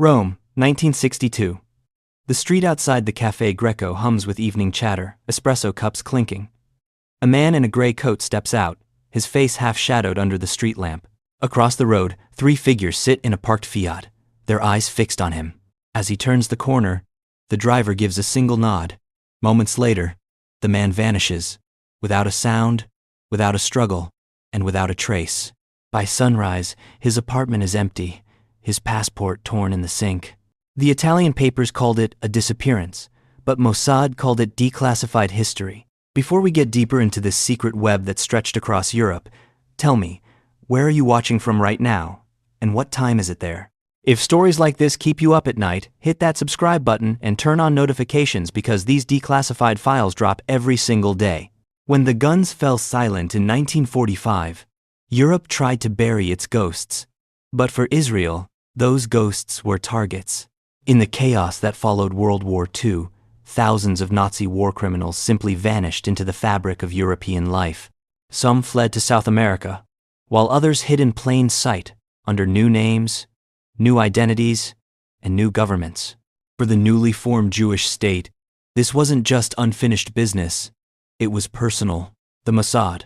Rome, 1962. The street outside the Café Greco hums with evening chatter, espresso cups clinking. A man in a gray coat steps out, his face half-shadowed under the street lamp. Across the road, 3 figures sit in a parked Fiat, their eyes fixed on him. As he turns the corner, the driver gives a single nod. Moments later, the man vanishes, without a sound, without a struggle, and without a trace. By sunrise, his apartment is empty, his passport torn in the sink. The Italian papers called it a disappearance, but Mossad called it declassified history. Before we get deeper into this secret web that stretched across Europe, tell me, where are you watching from right now, and what time is it there? If stories like this keep you up at night, hit that subscribe button and turn on notifications because these declassified files drop every single day. When the guns fell silent in 1945, Europe tried to bury its ghosts. But for Israel, those ghosts were targets. In the chaos that followed World War II, thousands of Nazi war criminals simply vanished into the fabric of European life. Some fled to South America, while others hid in plain sight under new names, new identities, and new governments. For the newly formed Jewish state, this wasn't just unfinished business, it was personal. The Mossad,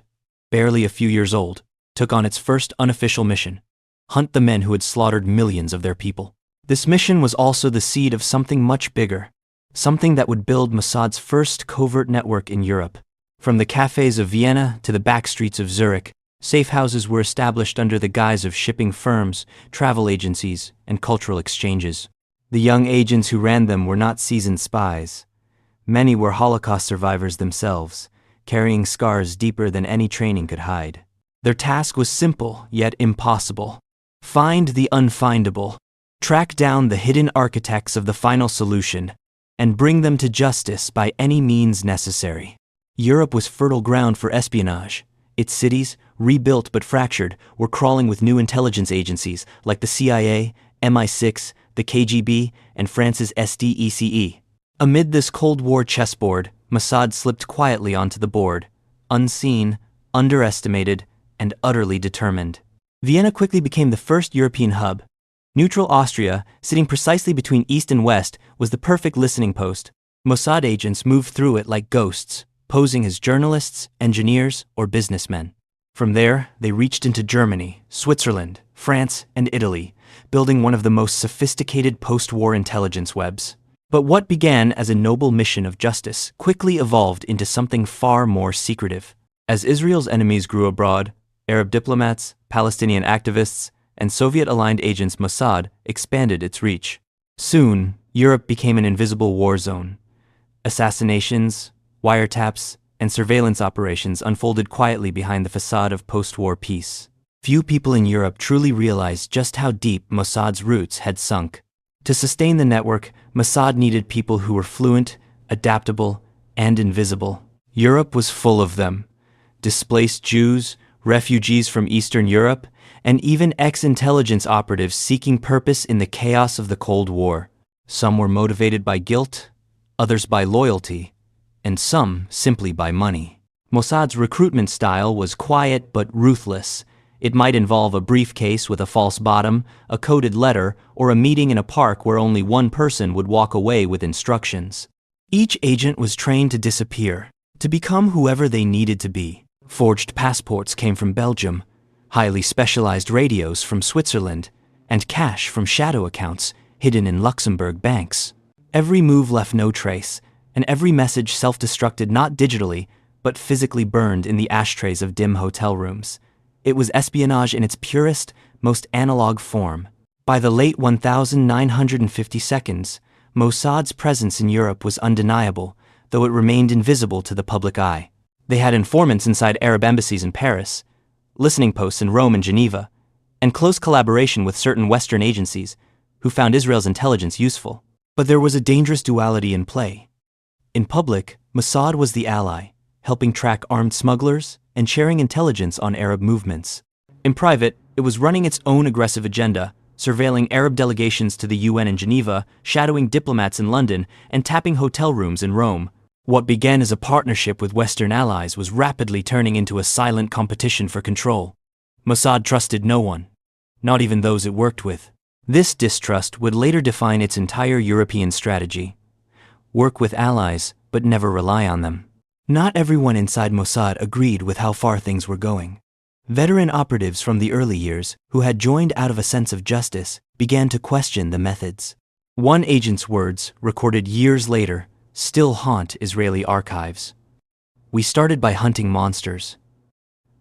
barely a few years old, took on its first unofficial mission: hunt the men who had slaughtered millions of their people. This mission was also the seed of something much bigger, something that would build Mossad's first covert network in Europe. From the cafes of Vienna to the back streets of Zurich, safe houses were established under the guise of shipping firms, travel agencies, and cultural exchanges. The young agents who ran them were not seasoned spies. Many were Holocaust survivors themselves, carrying scars deeper than any training could hide. Their task was simple, yet impossible. Find the unfindable, track down the hidden architects of the final solution, and bring them to justice by any means necessary. Europe was fertile ground for espionage. Its cities, rebuilt but fractured, were crawling with new intelligence agencies like the CIA, MI6, the KGB, and France's SDECE. Amid this Cold War chessboard, Mossad slipped quietly onto the board, unseen, underestimated, and utterly determined. Vienna quickly became the first European hub. Neutral Austria, sitting precisely between East and West, was the perfect listening post. Mossad agents moved through it like ghosts, posing as journalists, engineers, or businessmen. From there, they reached into Germany, Switzerland, France, and Italy, building one of the most sophisticated post-war intelligence webs. But what began as a noble mission of justice quickly evolved into something far more secretive. As Israel's enemies grew abroad, Arab diplomats, Palestinian activists, and Soviet-aligned agents, Mossad expanded its reach. Soon, Europe became an invisible war zone. Assassinations, wiretaps, and surveillance operations unfolded quietly behind the facade of post-war peace. Few people in Europe truly realized just how deep Mossad's roots had sunk. To sustain the network, Mossad needed people who were fluent, adaptable, and invisible. Europe was full of them. Displaced Jews, refugees from Eastern Europe, and even ex-intelligence operatives seeking purpose in the chaos of the Cold War. Some were motivated by guilt, others by loyalty, and some simply by money. Mossad's recruitment style was quiet but ruthless. It might involve a briefcase with a false bottom, a coded letter, or a meeting in a park where only one person would walk away with instructions. Each agent was trained to disappear, to become whoever they needed to be. Forged passports came from Belgium, highly specialized radios from Switzerland, and cash from shadow accounts hidden in Luxembourg banks. Every move left no trace, and every message self-destructed not digitally, but physically burned in the ashtrays of dim hotel rooms. It was espionage in its purest, most analog form. By the late 1952, Mossad's presence in Europe was undeniable, though it remained invisible to the public eye. They had informants inside Arab embassies in Paris, listening posts in Rome and Geneva, and close collaboration with certain Western agencies who found Israel's intelligence useful. But there was a dangerous duality in play. In public, Mossad was the ally, helping track armed smugglers and sharing intelligence on Arab movements. In private, it was running its own aggressive agenda, surveilling Arab delegations to the UN in Geneva, shadowing diplomats in London, and tapping hotel rooms in Rome. What began as a partnership with Western allies was rapidly turning into a silent competition for control. Mossad trusted no one, not even those it worked with. This distrust would later define its entire European strategy: work with allies, but never rely on them. Not everyone inside Mossad agreed with how far things were going. Veteran operatives from the early years, who had joined out of a sense of justice, began to question the methods. One agent's words, recorded years later, still haunt Israeli archives. "We started by hunting monsters.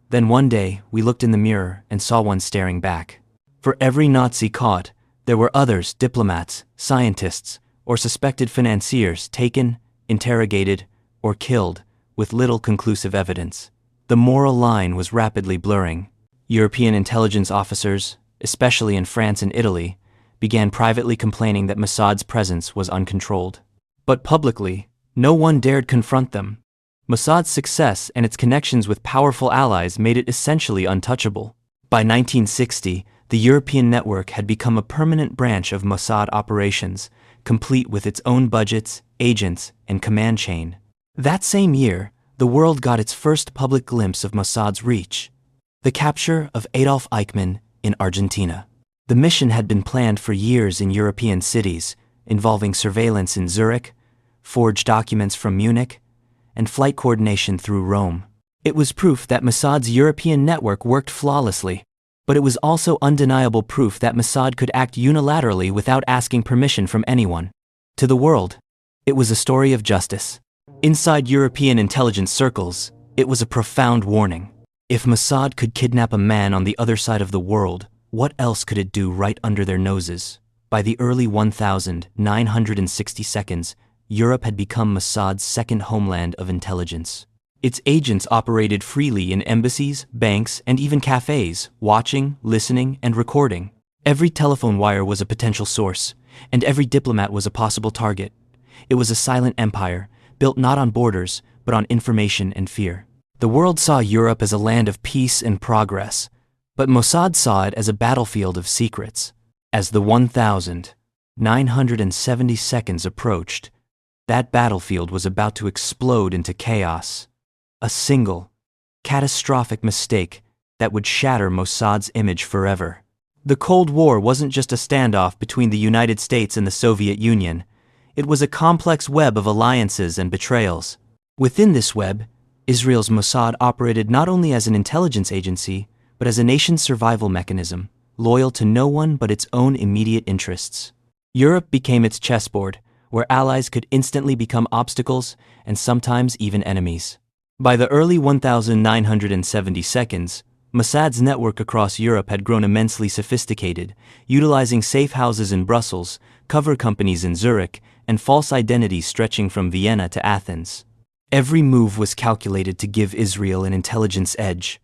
Then one day, we looked in the mirror and saw one staring back. For every Nazi caught, there were others, diplomats, scientists, or suspected financiers taken, interrogated, or killed, with little conclusive evidence." The moral line was rapidly blurring. European intelligence officers, especially in France and Italy, began privately complaining that Mossad's presence was uncontrolled. But publicly, no one dared confront them. Mossad's success and its connections with powerful allies made it essentially untouchable. By 1960, the European network had become a permanent branch of Mossad operations, complete with its own budgets, agents, and command chain. That same year, the world got its first public glimpse of Mossad's reach: the capture of Adolf Eichmann in Argentina. The mission had been planned for years in European cities, involving surveillance in Zurich, forged documents from Munich, and flight coordination through Rome. It was proof that Mossad's European network worked flawlessly, but it was also undeniable proof that Mossad could act unilaterally without asking permission from anyone. To the world, it was a story of justice. Inside European intelligence circles, it was a profound warning. If Mossad could kidnap a man on the other side of the world, what else could it do right under their noses? By the early 1960s, Europe had become Mossad's second homeland of intelligence. Its agents operated freely in embassies, banks, and even cafes, watching, listening, and recording. Every telephone wire was a potential source, and every diplomat was a possible target. It was a silent empire, built not on borders, but on information and fear. The world saw Europe as a land of peace and progress, but Mossad saw it as a battlefield of secrets. As the 1970 seconds approached, that battlefield was about to explode into chaos. A single, catastrophic mistake that would shatter Mossad's image forever. The Cold War wasn't just a standoff between the United States and the Soviet Union. It was a complex web of alliances and betrayals. Within this web, Israel's Mossad operated not only as an intelligence agency, but as a nation's survival mechanism, loyal to no one but its own immediate interests. Europe became its chessboard, where allies could instantly become obstacles and sometimes even enemies. By the early 1970 seconds, Mossad's network across Europe had grown immensely sophisticated, utilizing safe houses in Brussels, cover companies in Zurich, and false identities stretching from Vienna to Athens. Every move was calculated to give Israel an intelligence edge.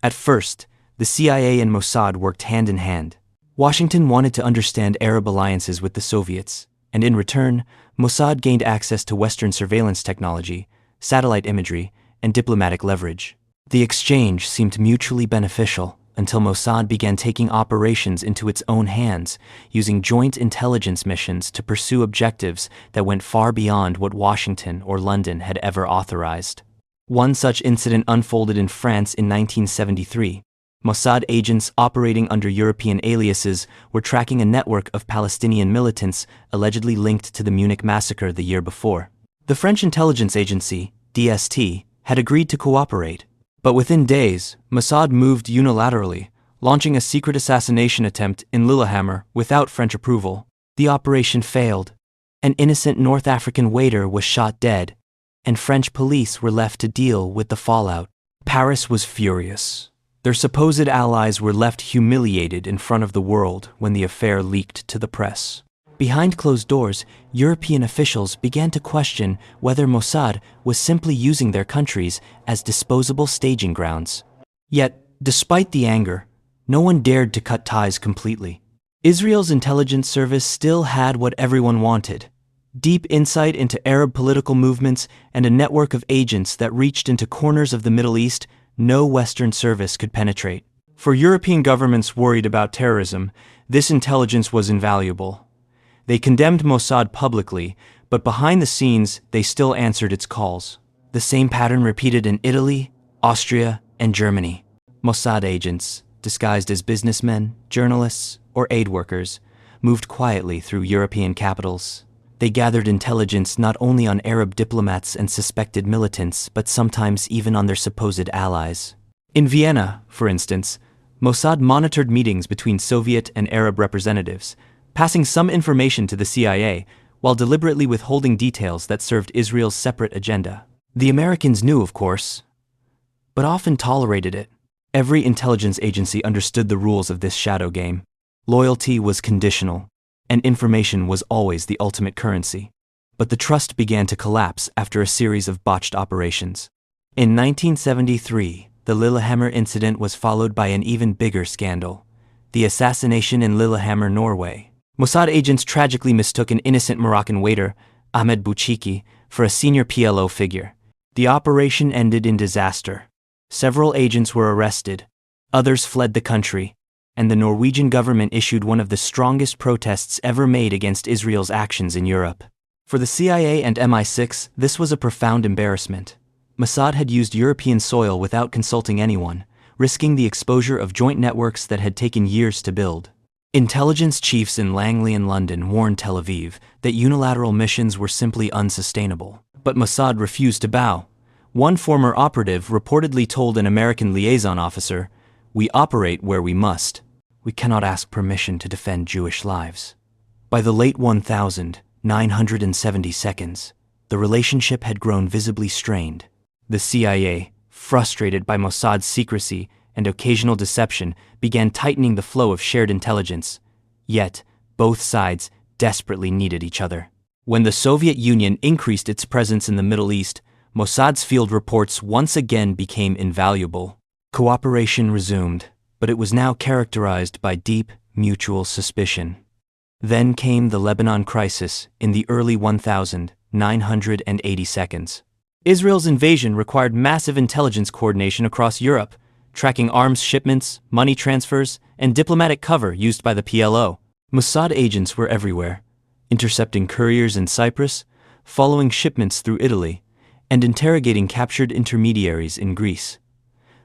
At first, the CIA and Mossad worked hand in hand. Washington wanted to understand Arab alliances with the Soviets, and in return, Mossad gained access to Western surveillance technology, satellite imagery, and diplomatic leverage. The exchange seemed mutually beneficial until Mossad began taking operations into its own hands, using joint intelligence missions to pursue objectives that went far beyond what Washington or London had ever authorized. One such incident unfolded in France in 1973. Mossad agents operating under European aliases were tracking a network of Palestinian militants allegedly linked to the Munich massacre the year before. The French intelligence agency, DST, had agreed to cooperate. But within days, Mossad moved unilaterally, launching a secret assassination attempt in Lillehammer without French approval. The operation failed. An innocent North African waiter was shot dead, and French police were left to deal with the fallout. Paris was furious. Their supposed allies were left humiliated in front of the world when the affair leaked to the press. Behind closed doors, European officials began to question whether Mossad was simply using their countries as disposable staging grounds. Yet, despite the anger, no one dared to cut ties completely. Israel's intelligence service still had what everyone wanted: deep insight into Arab political movements and a network of agents that reached into corners of the Middle East no Western service could penetrate. For European governments worried about terrorism, this intelligence was invaluable. They condemned Mossad publicly, but behind the scenes, they still answered its calls. The same pattern repeated in Italy, Austria, and Germany. Mossad agents, disguised as businessmen, journalists, or aid workers, moved quietly through European capitals. They gathered intelligence not only on Arab diplomats and suspected militants, but sometimes even on their supposed allies. In Vienna, for instance, Mossad monitored meetings between Soviet and Arab representatives, passing some information to the CIA while deliberately withholding details that served Israel's separate agenda. The Americans knew, of course, but often tolerated it. Every intelligence agency understood the rules of this shadow game. Loyalty was conditional, and information was always the ultimate currency. But the trust began to collapse after a series of botched operations. In 1973, the Lillehammer incident was followed by an even bigger scandal: the assassination in Lillehammer, Norway. Mossad agents tragically mistook an innocent Moroccan waiter, Ahmed Bouchiki, for a senior PLO figure. The operation ended in disaster. Several agents were arrested, others fled the country, and the Norwegian government issued one of the strongest protests ever made against Israel's actions in Europe. For the CIA and MI6, this was a profound embarrassment. Mossad had used European soil without consulting anyone, risking the exposure of joint networks that had taken years to build. Intelligence chiefs in Langley and London warned Tel Aviv that unilateral missions were simply unsustainable. But Mossad refused to bow. One former operative reportedly told an American liaison officer, "We operate where we must. We cannot ask permission to defend Jewish lives." By the late 1972, the relationship had grown visibly strained. The CIA, frustrated by Mossad's secrecy and occasional deception, began tightening the flow of shared intelligence. Yet, both sides desperately needed each other. When the Soviet Union increased its presence in the Middle East, Mossad's field reports once again became invaluable. Cooperation resumed, but it was now characterized by deep, mutual suspicion. Then came the Lebanon crisis in the early 1982. Israel's invasion required massive intelligence coordination across Europe, tracking arms shipments, money transfers, and diplomatic cover used by the PLO. Mossad agents were everywhere, intercepting couriers in Cyprus, following shipments through Italy, and interrogating captured intermediaries in Greece.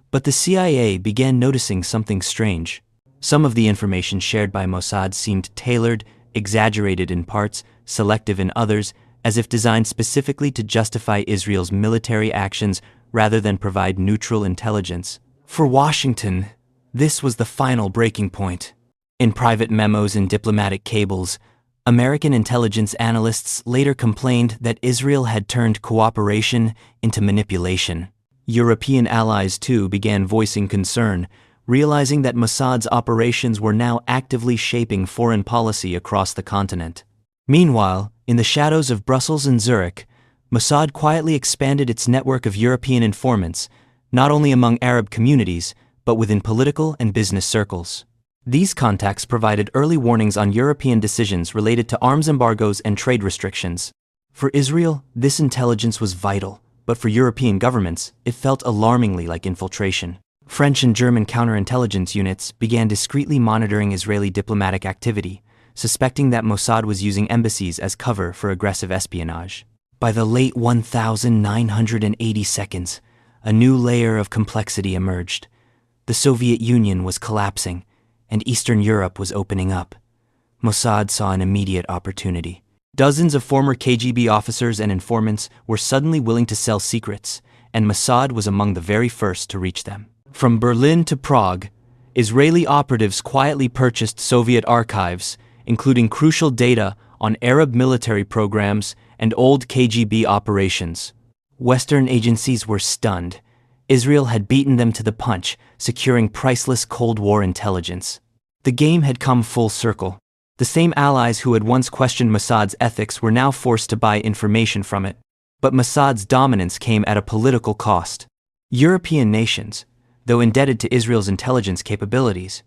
But the CIA began noticing something strange. Some of the information shared by Mossad seemed tailored, exaggerated in parts, selective in others, as if designed specifically to justify Israel's military actions rather than provide neutral intelligence. For Washington, this was the final breaking point. In private memos and diplomatic cables, American intelligence analysts later complained that Israel had turned cooperation into manipulation. European allies, too, began voicing concern, realizing that Mossad's operations were now actively shaping foreign policy across the continent. Meanwhile, in the shadows of Brussels and Zurich, Mossad quietly expanded its network of European informants, not only among Arab communities, but within political and business circles. These contacts provided early warnings on European decisions related to arms embargoes and trade restrictions. For Israel, this intelligence was vital, but for European governments, it felt alarmingly like infiltration. French and German counterintelligence units began discreetly monitoring Israeli diplomatic activity, suspecting that Mossad was using embassies as cover for aggressive espionage. By the late 1982, a new layer of complexity emerged. The Soviet Union was collapsing, and Eastern Europe was opening up. Mossad saw an immediate opportunity. Dozens of former KGB officers and informants were suddenly willing to sell secrets, and Mossad was among the very first to reach them. From Berlin to Prague, Israeli operatives quietly purchased Soviet archives, including crucial data on Arab military programs and old KGB operations. Western agencies were stunned. Israel had beaten them to the punch, securing priceless Cold War intelligence. The game had come full circle. The same allies who had once questioned Mossad's ethics were now forced to buy information from it. But Mossad's dominance came at a political cost. European nations, though indebted to Israel's intelligence capabilities,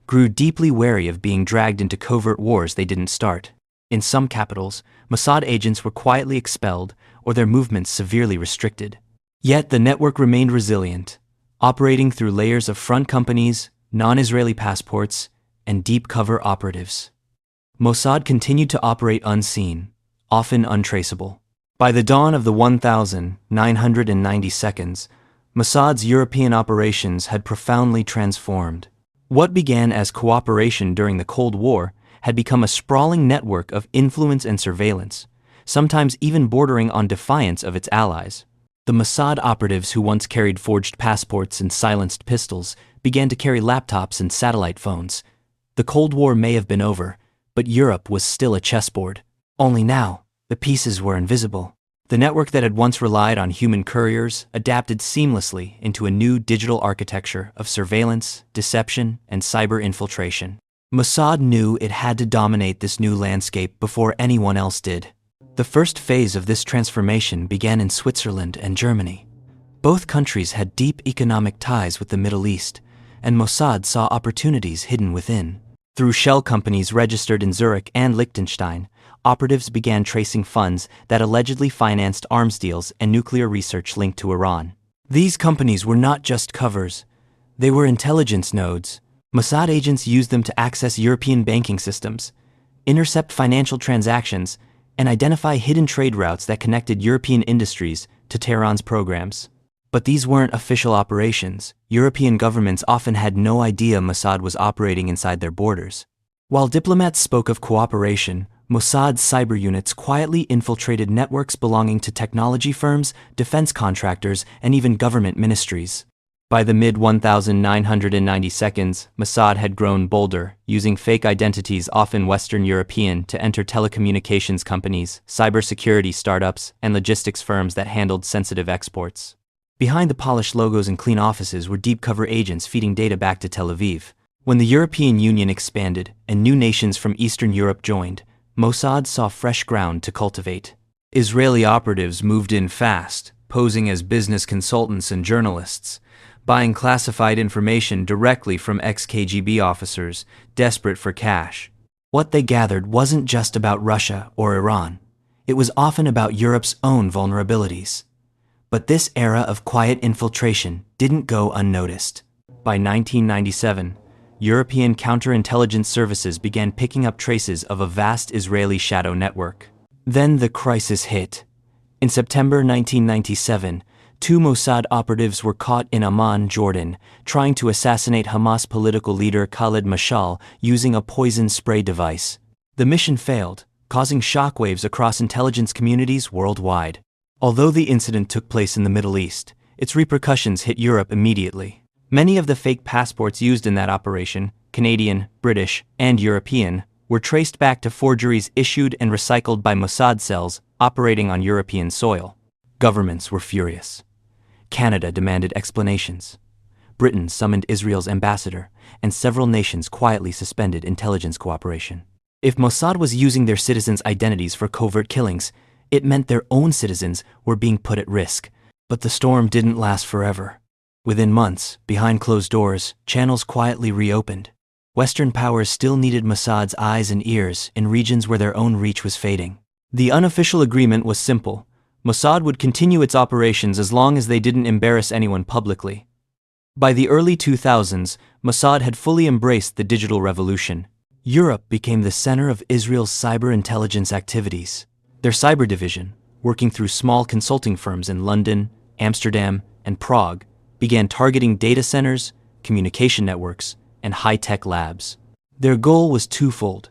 grew deeply wary of being dragged into covert wars they didn't start. In some capitals, Mossad agents were quietly expelled or their movements severely restricted. Yet the network remained resilient, operating through layers of front companies, non-Israeli passports, and deep cover operatives. Mossad continued to operate unseen, often untraceable. By the dawn of the 1992, Mossad's European operations had profoundly transformed. What began as cooperation during the Cold War had become a sprawling network of influence and surveillance, sometimes even bordering on defiance of its allies. The Mossad operatives who once carried forged passports and silenced pistols began to carry laptops and satellite phones. The Cold War may have been over, but Europe was still a chessboard. Only now, the pieces were invisible. The network that had once relied on human couriers adapted seamlessly into a new digital architecture of surveillance, deception, and cyber infiltration. Mossad knew it had to dominate this new landscape before anyone else did. The first phase of this transformation began in Switzerland and Germany. Both countries had deep economic ties with the Middle East, and Mossad saw opportunities hidden within. Through shell companies registered in Zurich and Liechtenstein, operatives began tracing funds that allegedly financed arms deals and nuclear research linked to Iran. These companies were not just covers, they were intelligence nodes. Mossad agents used them to access European banking systems, intercept financial transactions, and identify hidden trade routes that connected European industries to Tehran's programs. But these weren't official operations. European governments often had no idea Mossad was operating inside their borders. While diplomats spoke of cooperation, Mossad's cyber units quietly infiltrated networks belonging to technology firms, defense contractors, and even government ministries. By the mid-1990s, Mossad had grown bolder, using fake identities often Western European to enter telecommunications companies, cybersecurity startups, and logistics firms that handled sensitive exports. Behind the polished logos and clean offices were deep-cover agents feeding data back to Tel Aviv. When the European Union expanded and new nations from Eastern Europe joined, Mossad saw fresh ground to cultivate. Israeli operatives moved in fast, posing as business consultants and journalists, buying classified information directly from ex-KGB officers, desperate for cash. What they gathered wasn't just about Russia or Iran. It was often about Europe's own vulnerabilities. But this era of quiet infiltration didn't go unnoticed. By 1997, European counterintelligence services began picking up traces of a vast Israeli shadow network. Then the crisis hit. In September 1997, 2 Mossad operatives were caught in Amman, Jordan, trying to assassinate Hamas political leader Khalid Mashal using a poison spray device. The mission failed, causing shockwaves across intelligence communities worldwide. Although the incident took place in the Middle East, its repercussions hit Europe immediately. Many of the fake passports used in that operation, Canadian, British, and European, were traced back to forgeries issued and recycled by Mossad cells operating on European soil. Governments were furious. Canada demanded explanations. Britain summoned Israel's ambassador, and several nations quietly suspended intelligence cooperation. If Mossad was using their citizens' identities for covert killings, it meant their own citizens were being put at risk. But the storm didn't last forever. Within months, behind closed doors, channels quietly reopened. Western powers still needed Mossad's eyes and ears in regions where their own reach was fading. The unofficial agreement was simple. Mossad would continue its operations as long as they didn't embarrass anyone publicly. By the early 2000s, Mossad had fully embraced the digital revolution. Europe became the center of Israel's cyber intelligence activities. Their cyber division, working through small consulting firms in London, Amsterdam, and Prague, began targeting data centers, communication networks, and high-tech labs. Their goal was twofold: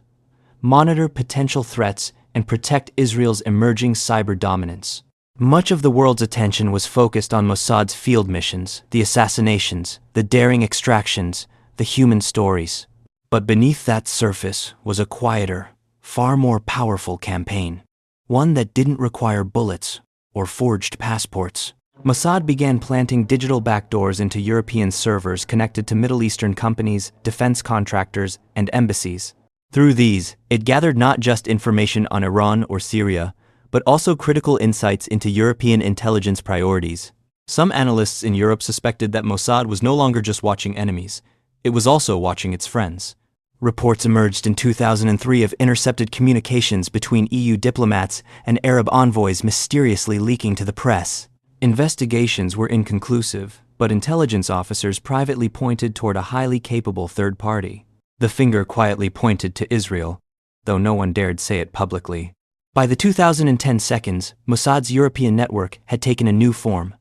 monitor potential threats and protect Israel's emerging cyber dominance. Much of the world's attention was focused on Mossad's field missions, the assassinations, the daring extractions, the human stories. But beneath that surface was a quieter, far more powerful campaign. One that didn't require bullets or forged passports. Mossad began planting digital backdoors into European servers connected to Middle Eastern companies, defense contractors, and embassies. Through these, it gathered not just information on Iran or Syria, but also critical insights into European intelligence priorities. Some analysts in Europe suspected that Mossad was no longer just watching enemies, it was also watching its friends. Reports emerged in 2003 of intercepted communications between EU diplomats and Arab envoys mysteriously leaking to the press. Investigations were inconclusive, but intelligence officers privately pointed toward a highly capable third party. The finger quietly pointed to Israel, though no one dared say it publicly. By the 2010 seconds, Mossad's European network had taken a new form: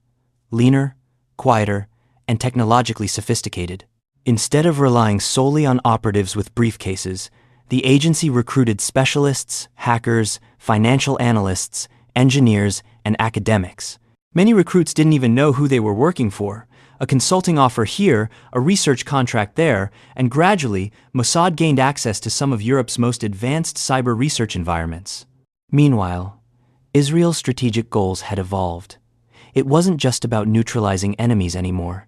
leaner, quieter, and technologically sophisticated. Instead of relying solely on operatives with briefcases, the agency recruited specialists, hackers, financial analysts, engineers, and academics. Many recruits didn't even know who they were working for. A consulting offer here, a research contract there, and gradually, Mossad gained access to some of Europe's most advanced cyber research environments. Meanwhile, Israel's strategic goals had evolved. It wasn't just about neutralizing enemies anymore.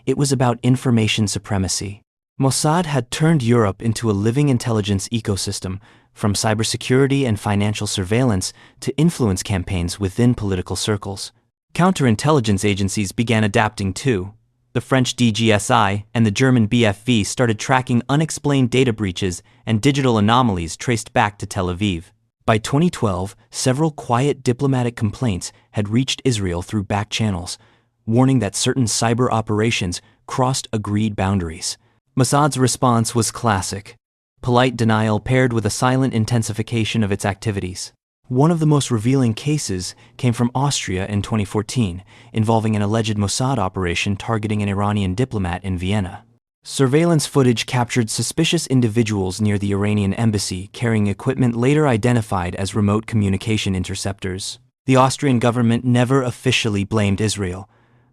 It was about information supremacy. Mossad had turned Europe into a living intelligence ecosystem, from cybersecurity and financial surveillance to influence campaigns within political circles. Counterintelligence agencies began adapting too. The French DGSI and the German BFV started tracking unexplained data breaches and digital anomalies traced back to Tel Aviv. By 2012, several quiet diplomatic complaints had reached Israel through back channels, warning that certain cyber operations crossed agreed boundaries. Mossad's response was classic: polite denial paired with a silent intensification of its activities. One of the most revealing cases came from Austria in 2014, involving an alleged Mossad operation targeting an Iranian diplomat in Vienna. Surveillance footage captured suspicious individuals near the Iranian embassy carrying equipment later identified as remote communication interceptors. The Austrian government never officially blamed Israel,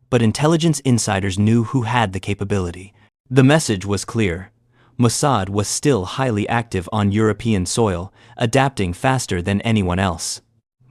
but intelligence insiders knew who had the capability. The message was clear: Mossad was still highly active on European soil, adapting faster than anyone else.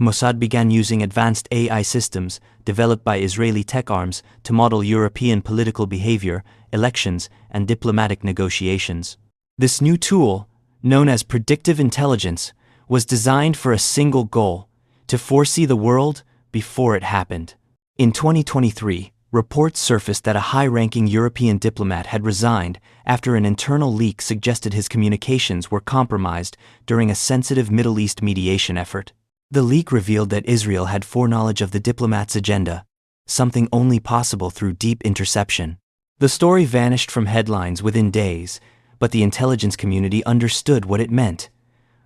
Mossad began using advanced AI systems developed by Israeli tech arms to model European political behavior, elections, and diplomatic negotiations. This new tool, known as predictive intelligence, was designed for a single goal: to foresee the world before it happened. In 2023, reports surfaced that a high-ranking European diplomat had resigned after an internal leak suggested his communications were compromised during a sensitive Middle East mediation effort. The leak revealed that Israel had foreknowledge of the diplomat's agenda, something only possible through deep interception. The story vanished from headlines within days, but the intelligence community understood what it meant.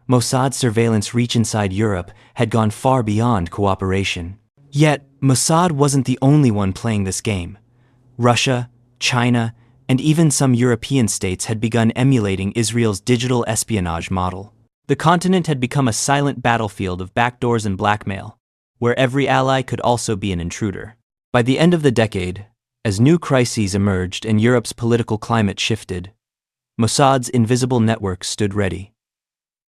Mossad's surveillance reach inside Europe had gone far beyond cooperation. Yet, Mossad wasn't the only one playing this game. Russia, China, and even some European states had begun emulating Israel's digital espionage model. The continent had become a silent battlefield of backdoors and blackmail, where every ally could also be an intruder. By the end of the decade, as new crises emerged and Europe's political climate shifted, Mossad's invisible network stood ready.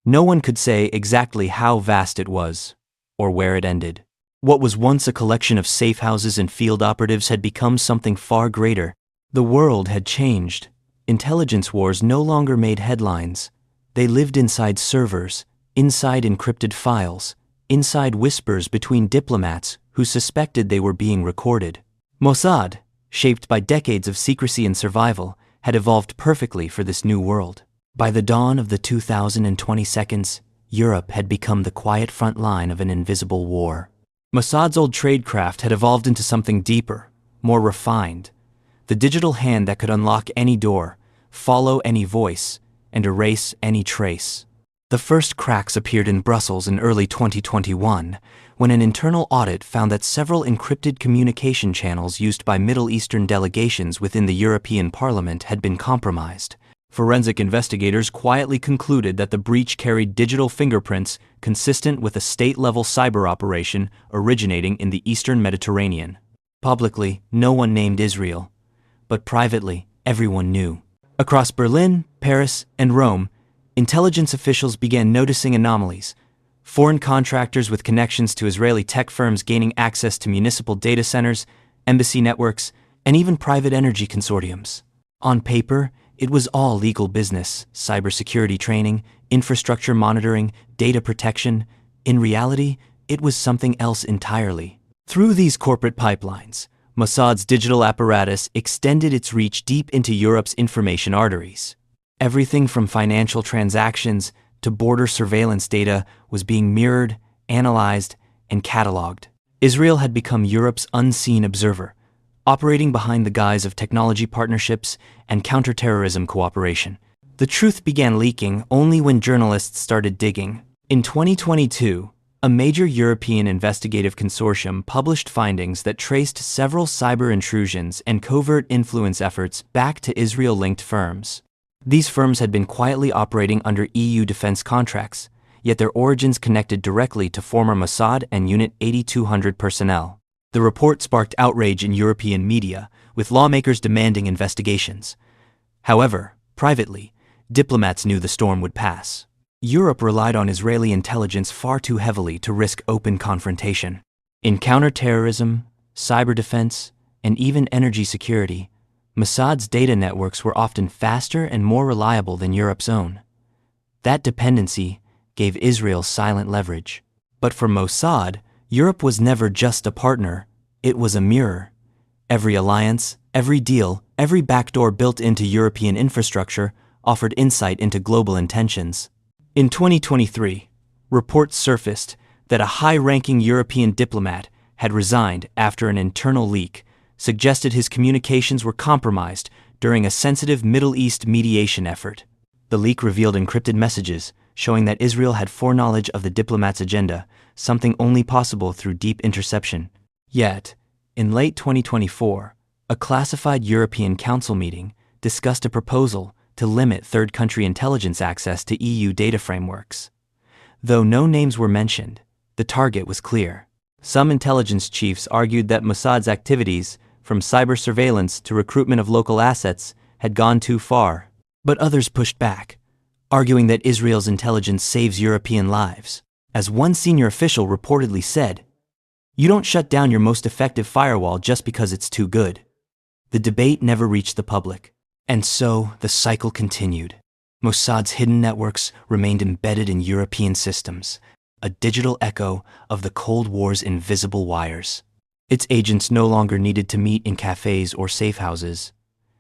No one could say exactly how vast it was, or where it ended. What was once a collection of safe houses and field operatives had become something far greater. The world had changed. Intelligence wars no longer made headlines. They lived inside servers, inside encrypted files, inside whispers between diplomats who suspected they were being recorded. Mossad, shaped by decades of secrecy and survival, had evolved perfectly for this new world. By the dawn of the 2022, Europe had become the quiet front line of an invisible war. Mossad's old tradecraft had evolved into something deeper, more refined. The digital hand that could unlock any door, follow any voice, and erase any trace. The first cracks appeared in Brussels in early 2021, when an internal audit found that several encrypted communication channels used by Middle Eastern delegations within the European Parliament had been compromised. Forensic investigators quietly concluded that the breach carried digital fingerprints consistent with a state-level cyber operation originating in the Eastern Mediterranean. Publicly, no one named Israel, but privately, everyone knew. Across Berlin, Paris, and Rome, intelligence officials began noticing anomalies: foreign contractors with connections to Israeli tech firms gaining access to municipal data centers, embassy networks, and even private energy consortiums. On paper, it was all legal business: cybersecurity training, infrastructure monitoring, data protection. In reality, it was something else entirely. Through these corporate pipelines, Mossad's digital apparatus extended its reach deep into Europe's information arteries. Everything from financial transactions to border surveillance data was being mirrored, analyzed, and cataloged. Israel had become Europe's unseen observer, operating behind the guise of technology partnerships and counterterrorism cooperation. The truth began leaking only when journalists started digging. In 2022, A major European investigative consortium published findings that traced several cyber intrusions and covert influence efforts back to Israel-linked firms. These firms had been quietly operating under EU defense contracts, yet their origins connected directly to former MOSSAD and Unit 8200 personnel. The report sparked outrage in European media, with lawmakers demanding investigations. However, privately, diplomats knew the storm would pass. Europe relied on Israeli intelligence far too heavily to risk open confrontation. In counterterrorism, cyber defense, and even energy security, Mossad's data networks were often faster and more reliable than Europe's own. That dependency gave Israel silent leverage. But for Mossad, Europe was never just a partner, it was a mirror. Every alliance, every deal, every backdoor built into European infrastructure offered insight into global intentions. In 2023, reports surfaced that a high-ranking European diplomat had resigned after an internal leak suggested his communications were compromised during a sensitive Middle East mediation effort. The leak revealed encrypted messages showing that Israel had foreknowledge of the diplomat's agenda, something only possible through deep interception. Yet, in late 2024, a classified European Council meeting discussed a proposal to limit third-country intelligence access to EU data frameworks. Though no names were mentioned, the target was clear. Some intelligence chiefs argued that Mossad's activities, from cyber surveillance to recruitment of local assets, had gone too far. But others pushed back, arguing that Israel's intelligence saves European lives. As one senior official reportedly said, "You don't shut down your most effective firewall just because it's too good." The debate never reached the public. And so, the cycle continued. Mossad's hidden networks remained embedded in European systems, a digital echo of the Cold War's invisible wires. Its agents no longer needed to meet in cafes or safe houses.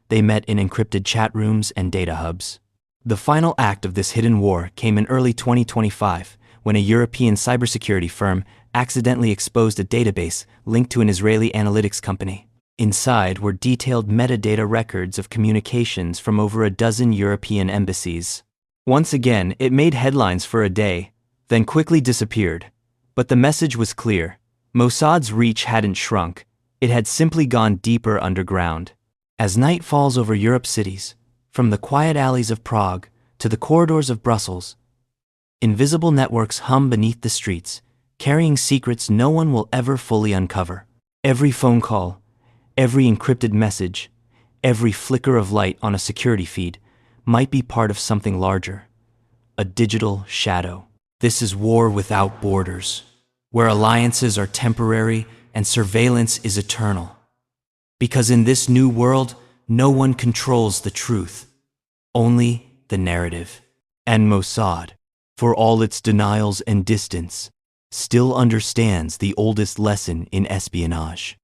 They met in encrypted chat rooms and data hubs. The final act of this hidden war came in early 2025, when a European cybersecurity firm accidentally exposed a database linked to an Israeli analytics company. Inside were detailed metadata records of communications from over a dozen European embassies. Once again, it made headlines for a day, then quickly disappeared. But the message was clear. Mossad's reach hadn't shrunk, it had simply gone deeper underground. As night falls over Europe's cities, from the quiet alleys of Prague to the corridors of Brussels, invisible networks hum beneath the streets, carrying secrets no one will ever fully uncover. Every phone call, every encrypted message, every flicker of light on a security feed might be part of something larger, a digital shadow. This is war without borders, where alliances are temporary and surveillance is eternal. Because in this new world, no one controls the truth, only the narrative. And Mossad, for all its denials and distance, still understands the oldest lesson in espionage.